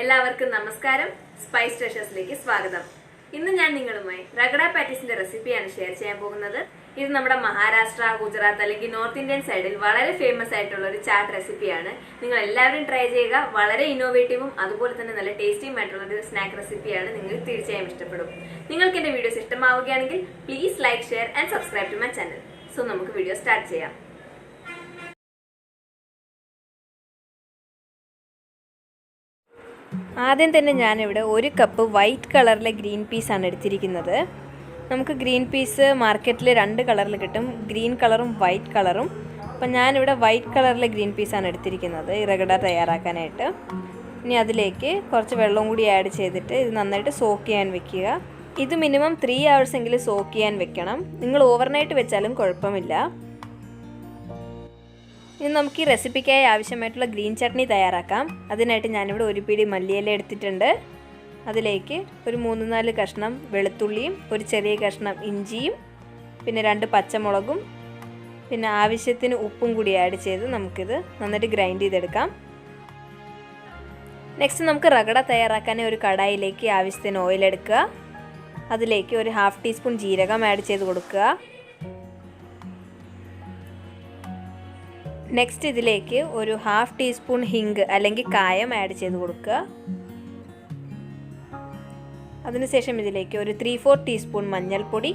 എല്ലാവർക്കും നമസ്കാരം. സ്പൈസ് ട്രഷേഴ്സിലേക്ക് സ്വാഗതം. ഇന്ന് ഞാൻ നിങ്ങളുമായി റഗഡ പാറ്റീസിന്റെ റെസിപ്പിയാണ് ഷെയർ ചെയ്യാൻ പോകുന്നത്. ഇത് നമ്മുടെ മഹാരാഷ്ട്ര, ഗുജറാത്ത് അല്ലെങ്കിൽ നോർത്ത് ഇന്ത്യൻ സൈഡിൽ വളരെ ഫേമസ് ആയിട്ടുള്ള ഒരു ചാറ്റ് റെസിപ്പിയാണ്. നിങ്ങൾ എല്ലാവരും ട്രൈ ചെയ്യുക. വളരെ ഇന്നോവേറ്റീവും അതുപോലെ തന്നെ നല്ല ടേസ്റ്റിയും ആയിട്ടുള്ള ഒരു സ്നാക്ക് റെസിപ്പിയാണ്. നിങ്ങൾക്ക് തീർച്ചയായും ഇഷ്ടപ്പെടും. നിങ്ങൾക്ക് എന്റെ വീഡിയോസ് ഇഷ്ടമാവുകയാണെങ്കിൽ please like, share and subscribe to my channel. So നമുക്ക് വീഡിയോ സ്റ്റാർട്ട് ചെയ്യാം. ആദ്യം തന്നെ ഞാനിവിടെ 1 കപ്പ് വൈറ്റ് കളറിലെ ഗ്രീൻ പീസാണ് എടുത്തിരിക്കുന്നത്. നമുക്ക് ഗ്രീൻ പീസ് മാർക്കറ്റിൽ 2 കളറിൽ കിട്ടും, ഗ്രീൻ കളറും വൈറ്റ് കളറും. അപ്പം ഞാനിവിടെ വൈറ്റ് കളറിലെ ഗ്രീൻ പീസാണ് എടുത്തിരിക്കുന്നത് ഈ റഗഡ തയ്യാറാക്കാനായിട്ട്. ഇനി അതിലേക്ക് കുറച്ച് വെള്ളം കൂടി ആഡ് ചെയ്തിട്ട് ഇത് നന്നായിട്ട് സോക്ക് ചെയ്യാൻ വെക്കുക. ഇത് മിനിമം 3 hours എങ്കിലും സോക്ക് ചെയ്യാൻ വെക്കണം. നിങ്ങൾ ഓവർനൈറ്റ് വെച്ചാലും കുഴപ്പമില്ല. ഇനി നമുക്ക് ഈ റെസിപ്പിക്കായി ആവശ്യമായിട്ടുള്ള ഗ്രീൻ ചട്നി തയ്യാറാക്കാം. അതിനായിട്ട് ഞാനിവിടെ 1 പിടി മല്ലിയില എടുത്തിട്ടുണ്ട്. അതിലേക്ക് ഒരു 3-4 കഷ്ണം വെളുത്തുള്ളിയും ഒരു ചെറിയ കഷ്ണം ഇഞ്ചിയും പിന്നെ 2 പച്ചമുളകും പിന്നെ ആവശ്യത്തിന് ഉപ്പും കൂടി ആഡ് ചെയ്ത് നമുക്കിത് നന്നായിട്ട് ഗ്രൈൻഡ് ചെയ്തെടുക്കാം. നെക്സ്റ്റ് നമുക്ക് റഗഡ തയ്യാറാക്കാൻ ഒരു കടായിലേക്ക് ആവശ്യത്തിന് ഓയിൽ എടുക്കുക. അതിലേക്ക് ഒരു 1/2 ടീസ്പൂൺ ജീരകം ആഡ് ചെയ്ത് കൊടുക്കുക. നെക്സ്റ്റ് ഇതിലേക്ക് ഒരു 1/2 ടീസ്പൂൺ ഹിംഗ് അല്ലെങ്കിൽ കായം ആഡ് ചെയ്ത് കൊടുക്കുക. അതിനുശേഷം ഇതിലേക്ക് ഒരു 3/4 ടീസ്പൂൺ മഞ്ഞൾപ്പൊടി,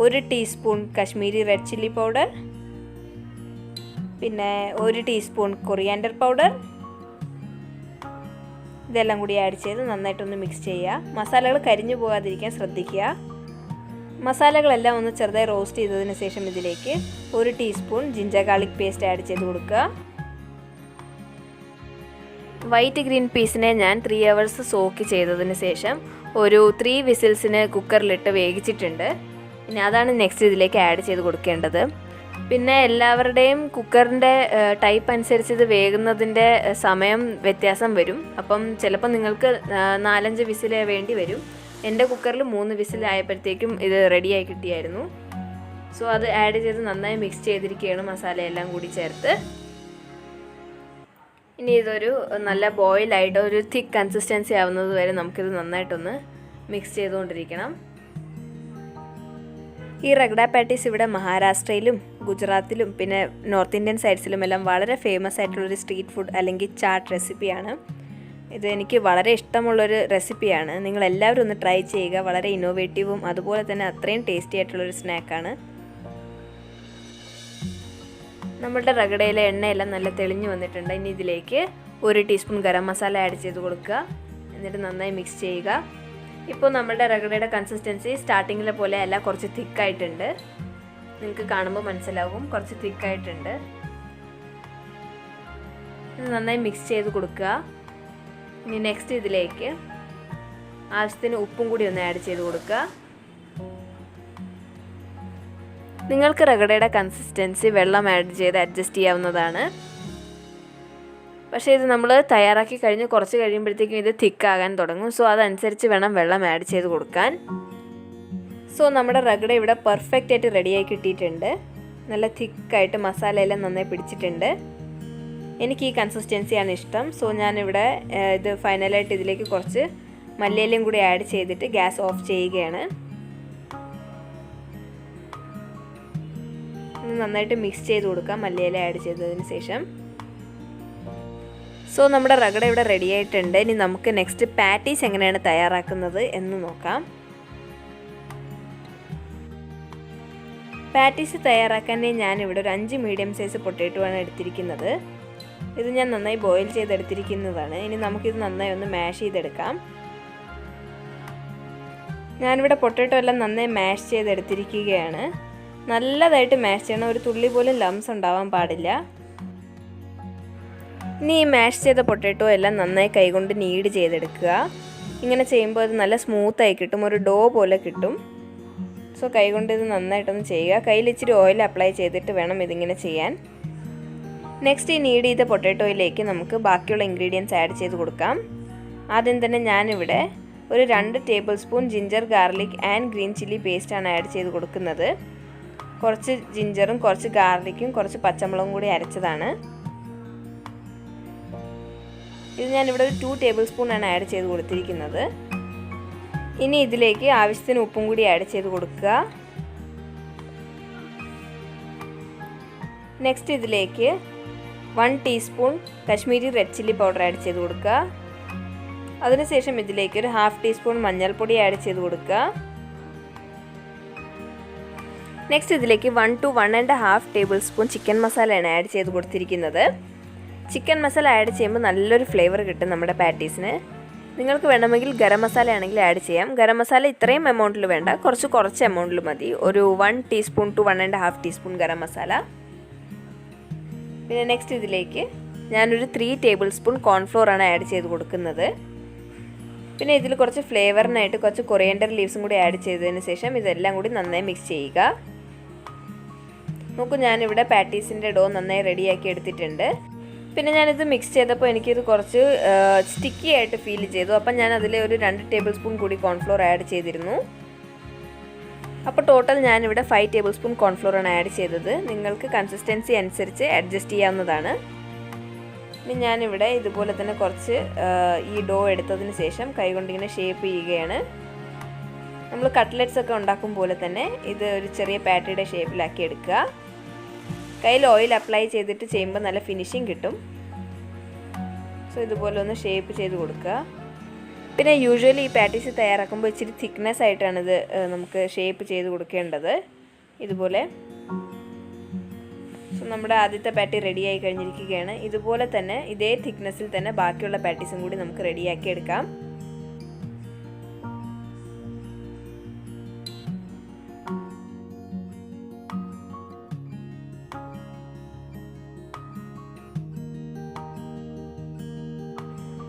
1 teaspoon Kashmiri red chilli powder, പിന്നെ 1 ടീസ്പൂൺ കൊറിയാൻഡർ പൗഡർ, ഇതെല്ലാം കൂടി ആഡ് ചെയ്ത് നന്നായിട്ടൊന്ന് മിക്സ് ചെയ്യുക. മസാലകൾ കരിഞ്ഞു പോകാതിരിക്കാൻ ശ്രദ്ധിക്കുക. മസാലകളെല്ലാം ഒന്ന് ചെറുതായി റോസ്റ്റ് ചെയ്തതിന് ശേഷം ഇതിലേക്ക് 1 teaspoon ginger garlic paste add ചെയ്ത് കൊടുക്കുക. വൈറ്റ് ഗ്രീൻ പീസിനെ ഞാൻ 3 hours സോക്ക് ചെയ്തതിന് ശേഷം ഒരു 3 വിസിൽസിന് കുക്കറിലിട്ട് വേവിച്ചിട്ടുണ്ട്. ഇനി അതാണ് നെക്സ്റ്റ് ഇതിലേക്ക് ആഡ് ചെയ്ത് കൊടുക്കേണ്ടത്. പിന്നെ എല്ലാവരുടെയും കുക്കറിൻ്റെ ടൈപ്പ് അനുസരിച്ച് ഇത് വേകുന്നതിൻ്റെ സമയം വ്യത്യാസം വരും. അപ്പം ചിലപ്പോൾ നിങ്ങൾക്ക് 4-5 വിസിൽ വേണ്ടി വരും. എൻ്റെ കുക്കറിൽ 3 വിസിലായപ്പോഴത്തേക്കും ഇത് റെഡിയായി കിട്ടിയായിരുന്നു. സോ അത് ആഡ് ചെയ്ത് നന്നായി മിക്സ് ചെയ്തിരിക്കുകയാണ് മസാലയെല്ലാം കൂടി ചേർത്ത്. ഇനി ഇതൊരു നല്ല ബോയിലായിട്ട് ഒരു തിക്ക് കൺസിസ്റ്റൻസി ആവുന്നത് വരെ നമുക്കിത് നന്നായിട്ടൊന്ന് മിക്സ് ചെയ്തുകൊണ്ടിരിക്കണം. ഈ റഗഡ പാറ്റീസ് ഇവിടെ മഹാരാഷ്ട്രയിലും ഗുജറാത്തിലും പിന്നെ നോർത്ത് ഇന്ത്യൻ സൈഡ്സിലും എല്ലാം വളരെ ഫേമസ് ആയിട്ടുള്ളൊരു സ്ട്രീറ്റ് ഫുഡ് അല്ലെങ്കിൽ ചാട്ട് റെസിപ്പിയാണ്. ഇത് എനിക്ക് വളരെ ഇഷ്ടമുള്ളൊരു റെസിപ്പിയാണ്. നിങ്ങളെല്ലാവരും ഒന്ന് ട്രൈ ചെയ്യുക. വളരെ ഇന്നോവേറ്റീവും അതുപോലെ തന്നെ അത്രയും ടേസ്റ്റി ആയിട്ടുള്ളൊരു സ്നാക്കാണ്. നമ്മളുടെ റഗഡയിലെ എണ്ണയെല്ലാം നല്ല തെളിഞ്ഞു വന്നിട്ടുണ്ട്. ഇനി ഇതിലേക്ക് 1 ടീസ്പൂൺ ഗരം മസാല ആഡ് ചെയ്ത് കൊടുക്കുക. എന്നിട്ട് നന്നായി മിക്സ് ചെയ്യുക. ഇപ്പോൾ നമ്മുടെ റഗഡയുടെ കൺസിസ്റ്റൻസി സ്റ്റാർട്ടിങ്ങിലെ പോലെ അല്ല, കുറച്ച് തിക്കായിട്ടുണ്ട്. നിങ്ങൾക്ക് കാണുമ്പോൾ മനസ്സിലാവും, കുറച്ച് തിക്കായിട്ടുണ്ട്. ഇത് നന്നായി മിക്സ് ചെയ്ത് കൊടുക്കുക. ഇനി നെക്സ്റ്റ് ഇതിലേക്ക് ആവശ്യത്തിന് ഉപ്പും കൂടി ഒന്ന് ആഡ് ചെയ്ത് കൊടുക്കുക. നിങ്ങൾക്ക് റഗഡയുടെ കൺസിസ്റ്റൻസി വെള്ളം ആഡ് ചെയ്ത് അഡ്ജസ്റ്റ് ചെയ്യാവുന്നതാണ്. പക്ഷേ ഇത് നമ്മൾ തയ്യാറാക്കി കഴിഞ്ഞ് കുറച്ച് കഴിയുമ്പോഴത്തേക്കും ഇത് തിക്കാകാൻ തുടങ്ങും. സോ അതനുസരിച്ച് വേണം വെള്ളം ആഡ് ചെയ്ത് കൊടുക്കാൻ. സോ നമ്മുടെ റഗഡ ഇവിടെ പെർഫെക്റ്റ് ആയിട്ട് റെഡിയായി കിട്ടിയിട്ടുണ്ട്. നല്ല തിക്കായിട്ട് മസാലയെല്ലാം നന്നായി പിടിച്ചിട്ടുണ്ട്. എനിക്ക് ഈ കൺസിസ്റ്റൻസിയാണ് ഇഷ്ടം. സോ ഞാനിവിടെ ഇത് ഫൈനലായിട്ട് ഇതിലേക്ക് കുറച്ച് മല്ലിയിലയും കൂടി ആഡ് ചെയ്തിട്ട് ഗ്യാസ് ഓഫ് ചെയ്യുകയാണ്. ഇത് നന്നായിട്ട് മിക്സ് ചെയ്ത് കൊടുക്കാം മല്ലിയില ആഡ് ചെയ്തതിന് ശേഷം. സോ നമ്മുടെ റഗഡ ഇവിടെ റെഡി ആയിട്ടുണ്ട്. ഇനി നമുക്ക് നെക്സ്റ്റ് പാറ്റീസ് എങ്ങനെയാണ് തയ്യാറാക്കുന്നത് എന്ന് നോക്കാം. പാറ്റീസ് തയ്യാറാക്കാൻ ഞാനിവിടെ ഒരു 5 മീഡിയം സൈസ് പൊട്ടാറ്റോ ആണ് എടുത്തിരിക്കുന്നത്. ഇത് ഞാൻ നന്നായി ബോയിൽ ചെയ്തെടുത്തിരിക്കുന്നതാണ്. ഇനി നമുക്കിത് നന്നായി ഒന്ന് മാഷ് ചെയ്തെടുക്കാം. ഞാനിവിടെ പൊട്ടാറ്റോ എല്ലാം നന്നായി മാഷ് ചെയ്തെടുത്തിരിക്കുകയാണ്. നല്ലതായിട്ട് മാഷ് ചെയ്യണം. ഒരു തുള്ളി പോലും ലംസ് ഉണ്ടാവാൻ പാടില്ല. ഇനി ഈ മാഷ് ചെയ്ത പൊട്ടാറ്റോ എല്ലാം നന്നായി കൈകൊണ്ട് നീഡ് ചെയ്തെടുക്കുക. ഇങ്ങനെ ചെയ്യുമ്പോൾ അത് നല്ല സ്മൂത്തായി കിട്ടും, ഒരു ഡോ പോലെ കിട്ടും. സോ കൈകൊണ്ട് ഇത് നന്നായിട്ടൊന്ന് ചെയ്യുക. കയ്യിൽ ഇച്ചിരി ഓയിൽ അപ്ലൈ ചെയ്തിട്ട് വേണം ഇതിങ്ങനെ ചെയ്യാൻ. നെക്സ്റ്റ് ഈ നീഡ് ചെയ്ത പൊട്ടാറ്റോയിലേക്ക് നമുക്ക് ബാക്കിയുള്ള ഇൻഗ്രീഡിയൻസ് ആഡ് ചെയ്ത് കൊടുക്കാം. ആദ്യം തന്നെ ഞാനിവിടെ ഒരു 2 tablespoon ginger garlic and green chilli പേസ്റ്റാണ് ആഡ് ചെയ്ത് കൊടുക്കുന്നത്. കുറച്ച് ജിഞ്ചറും കുറച്ച് ഗാർലിക്കും കുറച്ച് പച്ചമുളകും കൂടി അരച്ചതാണ്. ഇത് ഞാനിവിടെ ഒരു 2 ടേബിൾ സ്പൂണാണ് ആഡ് ചെയ്ത് കൊടുത്തിരിക്കുന്നത്. ഇനി ഇതിലേക്ക് ആവശ്യത്തിന് ഉപ്പും കൂടി ആഡ് ചെയ്ത് കൊടുക്കുക. നെക്സ്റ്റ് ഇതിലേക്ക് 1 teaspoon Kashmiri red chilli powder add ചെയ്ത് കൊടുക്കുക. അതിനുശേഷം ഇതിലേക്ക് ഒരു 1/2 ടീസ്പൂൺ മഞ്ഞൾപ്പൊടി ആഡ് ചെയ്ത് കൊടുക്കുക. നെക്സ്റ്റ് ഇതിലേക്ക് 1 to 1.5 ടേബിൾ സ്പൂൺ ചിക്കൻ മസാലയാണ് ആഡ് ചെയ്ത് കൊടുത്തിരിക്കുന്നത്. ചിക്കൻ മസാല ആഡ് ചെയ്യുമ്പോൾ നല്ലൊരു ഫ്ലേവർ കിട്ടും നമ്മുടെ പാറ്റീസിന്. നിങ്ങൾക്ക് വേണമെങ്കിൽ ഗരം മസാല ആണെങ്കിൽ ആഡ് ചെയ്യാം. ഗരം മസാല ഇത്രയും എമൗണ്ടിൽ വേണ്ട, കുറച്ച് എമൗണ്ടിൽ മതി. ഒരു 1 teaspoon to 1.5 teaspoon garam masala. പിന്നെ നെക്സ്റ്റ് ഇതിലേക്ക് ഞാനൊരു 3 ടേബിൾ സ്പൂൺ കോൺഫ്ലോർ ആണ് ആഡ് ചെയ്ത് കൊടുക്കുന്നത്. പിന്നെ ഇതിൽ കുറച്ച് ഫ്ലേവറിനായിട്ട് കുറച്ച് കൊറിയൻഡർ ലീവ്സും കൂടി ആഡ് ചെയ്തതിന് ശേഷം ഇതെല്ലാം കൂടി നന്നായി മിക്സ് ചെയ്യുക. നോക്കൂ, ഞാനിവിടെ പാറ്റീസിൻ്റെ ഡോ നന്നായി റെഡിയാക്കി എടുത്തിട്ടുണ്ട്. പിന്നെ ഞാനിത് മിക്സ് ചെയ്തപ്പോൾ എനിക്കിത് കുറച്ച് സ്റ്റിക്കി ആയിട്ട് ഫീൽ ചെയ്തു. അപ്പം ഞാൻ അതിൽ ഒരു 2 ടേബിൾ സ്പൂൺ കൂടി കോൺഫ്ലോർ ആഡ് ചെയ്തിരുന്നു. അപ്പോൾ ടോട്ടൽ ഞാനിവിടെ 5 ടേബിൾ സ്പൂൺ കോൺഫ്ലോർ ആണ് ആഡ് ചെയ്തത്. നിങ്ങൾക്ക് കൺസിസ്റ്റൻസി അനുസരിച്ച് അഡ്ജസ്റ്റ് ചെയ്യാവുന്നതാണ്. ഇനി ഞാനിവിടെ ഇതുപോലെ തന്നെ കുറച്ച് ഈ ഡോ എടുത്തതിന് ശേഷം കൈകൊണ്ടിങ്ങനെ ഷേപ്പ് ചെയ്യുകയാണ്. നമ്മൾ കട്ട്ലറ്റ്സ് ഒക്കെ ഉണ്ടാക്കും പോലെ തന്നെ ഇത് ഒരു ചെറിയ പാറ്റിയുടെ ഷേപ്പിലാക്കി എടുക്കുക. കയ്യിൽ ഓയിൽ അപ്ലൈ ചെയ്തിട്ട് ചെയ്യുമ്പോൾ നല്ല ഫിനിഷിങ് കിട്ടും. സോ ഇതുപോലെ ഒന്ന് ഷേപ്പ് ചെയ്ത് കൊടുക്കുക. പിന്നെ യൂഷ്വലി ഈ പാറ്റീസ് തയ്യാറാക്കുമ്പോൾ ഇച്ചിരി തിക്നെസ് ആയിട്ടാണിത് നമുക്ക് ഷേപ്പ് ചെയ്ത് കൊടുക്കേണ്ടത്. ഇതുപോലെ. സോ നമ്മുടെ ആദ്യത്തെ പാറ്റി റെഡിയായി കഴിഞ്ഞിരിക്കുകയാണ്. ഇതുപോലെ തന്നെ ഇതേ തിക്നെസ്സിൽ തന്നെ ബാക്കിയുള്ള പാറ്റീസും കൂടി നമുക്ക് റെഡിയാക്കി എടുക്കാം.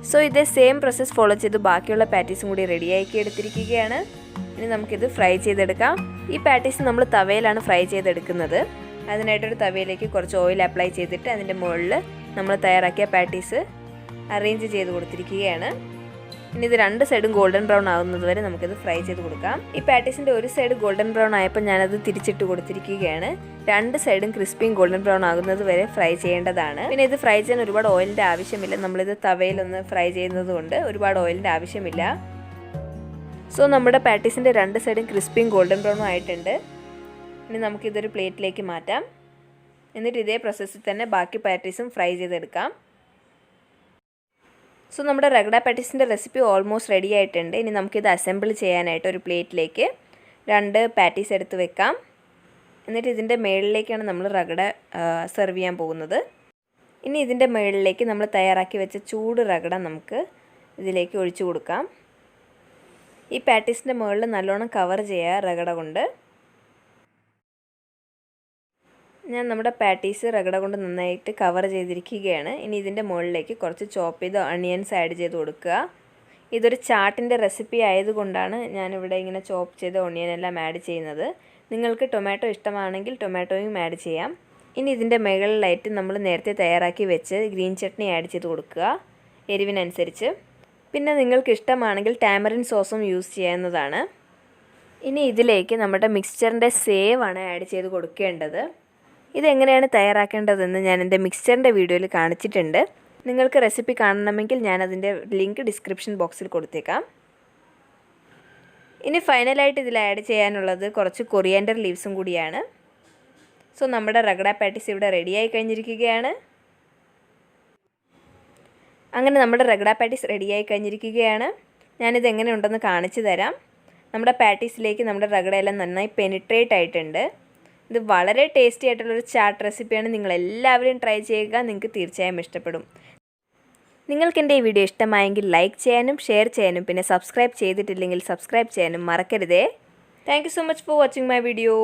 സോ ഇതേ സെയിം പ്രോസസ്സ് ഫോളോ ചെയ്ത് ബാക്കിയുള്ള പാറ്റീസും കൂടി റെഡിയാക്കി എടുത്തിരിക്കുകയാണ്. ഇനി നമുക്കിത് ഫ്രൈ ചെയ്തെടുക്കാം. ഈ പാറ്റീസ് നമ്മൾ തവയിലാണ് ഫ്രൈ ചെയ്തെടുക്കുന്നത്. അതിനായിട്ടൊരു തവയിലേക്ക് കുറച്ച് ഓയിൽ അപ്ലൈ ചെയ്തിട്ട് അതിൻ്റെ മുകളിൽ നമ്മൾ തയ്യാറാക്കിയ പാറ്റീസ് അറേഞ്ച് ചെയ്ത് കൊടുത്തിരിക്കുകയാണ്. ഇനി ഇത് 2 സൈഡും ഗോൾഡൻ ബ്രൗൺ ആകുന്നത് വരെ നമുക്കിത് ഫ്രൈ ചെയ്ത് കൊടുക്കാം. ഈ പാറ്റീസിൻ്റെ ഒരു സൈഡ് ഗോൾഡൻ ബ്രൗൺ ആയപ്പോൾ ഞാനത് തിരിച്ചിട്ട് കൊടുത്തിരിക്കുകയാണ്. 2 സൈഡും ക്രിസ്പിയും ഗോൾഡൻ ബ്രൗൺ ആകുന്നത് വരെ ഫ്രൈ ചെയ്യേണ്ടതാണ്. പിന്നെ ഇത് ഫ്രൈ ചെയ്യാൻ ഒരുപാട് ഓയിലിൻ്റെ ആവശ്യമില്ല. നമ്മളിത് തവയിലൊന്ന് ഫ്രൈ ചെയ്യുന്നത് കൊണ്ട് ഒരുപാട് ഓയിലിൻ്റെ ആവശ്യമില്ല. സോ നമ്മുടെ പാറ്റീസിൻ്റെ 2 സൈഡും ക്രിസ്പിയും ഗോൾഡൻ ബ്രൗണും ആയിട്ടുണ്ട്. ഇനി നമുക്കിതൊരു പ്ലേറ്റിലേക്ക് മാറ്റാം. എന്നിട്ട് ഇതേ പ്രോസസ്സിൽ തന്നെ ബാക്കി പാറ്റീസും ഫ്രൈ ചെയ്തെടുക്കാം. സോ നമ്മുടെ റഗ്ഡ പാറ്റീസിൻ്റെ റെസിപ്പി ഓൾമോസ്റ്റ് റെഡി ആയിട്ടുണ്ട്. ഇനി നമുക്കിത് അസംബിൾ ചെയ്യാനായിട്ട് ഒരു പ്ലേറ്റിലേക്ക് 2 പാറ്റീസ് എടുത്ത് വെക്കാം. എന്നിട്ട് ഇതിൻ്റെ മുകളിലേക്കാണ് നമ്മൾ റഗ്ഡ സെർവ് ചെയ്യാൻ പോകുന്നത്. ഇനി ഇതിൻ്റെ മുകളിലേക്ക് നമ്മൾ തയ്യാറാക്കി വെച്ച ചൂട് റഗ്ഡ നമുക്ക് ഇതിലേക്ക് ഒഴിച്ചു കൊടുക്കാം. ഈ പാറ്റീസിൻ്റെ മുകളിൽ നല്ലോണം കവർ ചെയ്യുക റഗ്ഡ കൊണ്ട്. ഞാൻ നമ്മുടെ പാറ്റീസ് റഗ്ഡ കൊണ്ട് നന്നായിട്ട് കവർ ചെയ്തിരിക്കുകയാണ്. ഇനി ഇതിൻ്റെ മുകളിലേക്ക് കുറച്ച് ചോപ്പ് ചെയ്ത അണിയൻസ് ആഡ് ചെയ്ത് കൊടുക്കുക. ഇതൊരു ചാട്ടിൻ്റെ റെസിപ്പി ആയതുകൊണ്ടാണ് ഞാനിവിടെ ഇങ്ങനെ ചോപ്പ് ചെയ്ത ഒണിയൻ എല്ലാം ആഡ് ചെയ്യുന്നത്. നിങ്ങൾക്ക് ടൊമാറ്റോ ഇഷ്ടമാണെങ്കിൽ ടൊമാറ്റോയും ആഡ് ചെയ്യാം. ഇനി ഇതിൻ്റെ മുകളിലായിട്ട് നമ്മൾ നേരത്തെ തയ്യാറാക്കി വെച്ച് ഗ്രീൻ ചട്നി ആഡ് ചെയ്ത് കൊടുക്കുക എരിവിനനുസരിച്ച്. പിന്നെ നിങ്ങൾക്ക് ഇഷ്ടമാണെങ്കിൽ ടാമറിൻ സോസും യൂസ് ചെയ്യാവുന്നതാണ്. ഇനി ഇതിലേക്ക് നമ്മുടെ മിക്സ്ചറിൻ്റെ സേവാണ് ആഡ് ചെയ്ത് കൊടുക്കേണ്ടത്. ഇതെങ്ങനെയാണ് തയ്യാറാക്കേണ്ടതെന്ന് ഞാൻ എൻ്റെ മിക്സ്ചറിൻ്റെ വീഡിയോയിൽ കാണിച്ചിട്ടുണ്ട്. നിങ്ങൾക്ക് റെസിപ്പി കാണണമെങ്കിൽ ഞാനതിൻ്റെ ലിങ്ക് ഡിസ്ക്രിപ്ഷൻ ബോക്സിൽ കൊടുത്തേക്കാം. ഇനി ഫൈനലായിട്ട് ഇതിൽ ആഡ് ചെയ്യാനുള്ളത് കുറച്ച് കൊറിയാൻഡർ ലീവ്സും കൂടിയാണ്. സോ നമ്മുടെ റഗ്ഡ പാറ്റീസ് ഇവിടെ റെഡിയായി കഴിഞ്ഞിരിക്കുകയാണ്. അങ്ങനെ നമ്മുടെ റഗ്ഡ പാറ്റീസ് റെഡിയായി കഴിഞ്ഞിരിക്കുകയാണ്. ഞാനിത് എങ്ങനെ ഉണ്ടെന്ന് കാണിച്ചു തരാം. നമ്മുടെ പാറ്റീസിലേക്ക് നമ്മുടെ റഗ്ഡയെല്ലാം നന്നായി പെനിട്രേറ്റ് ആയിട്ടുണ്ട്. ഇത് വളരെ ടേസ്റ്റി ആയിട്ടുള്ളൊരു ചാട്ട് റെസിപ്പിയാണ്. നിങ്ങളെല്ലാവരും ട്രൈ ചെയ്യുക. നിങ്ങൾക്ക് തീർച്ചയായും ഇഷ്ടപ്പെടും. നിങ്ങൾക്ക് എൻ്റെ ഈ വീഡിയോ ഇഷ്ടമായെങ്കിൽ ലൈക്ക് ചെയ്യാനും ഷെയർ ചെയ്യാനും പിന്നെ സബ്സ്ക്രൈബ് ചെയ്തിട്ടില്ലെങ്കിൽ സബ്സ്ക്രൈബ് ചെയ്യാനും മറക്കരുതേ. Thank you so much for watching my video.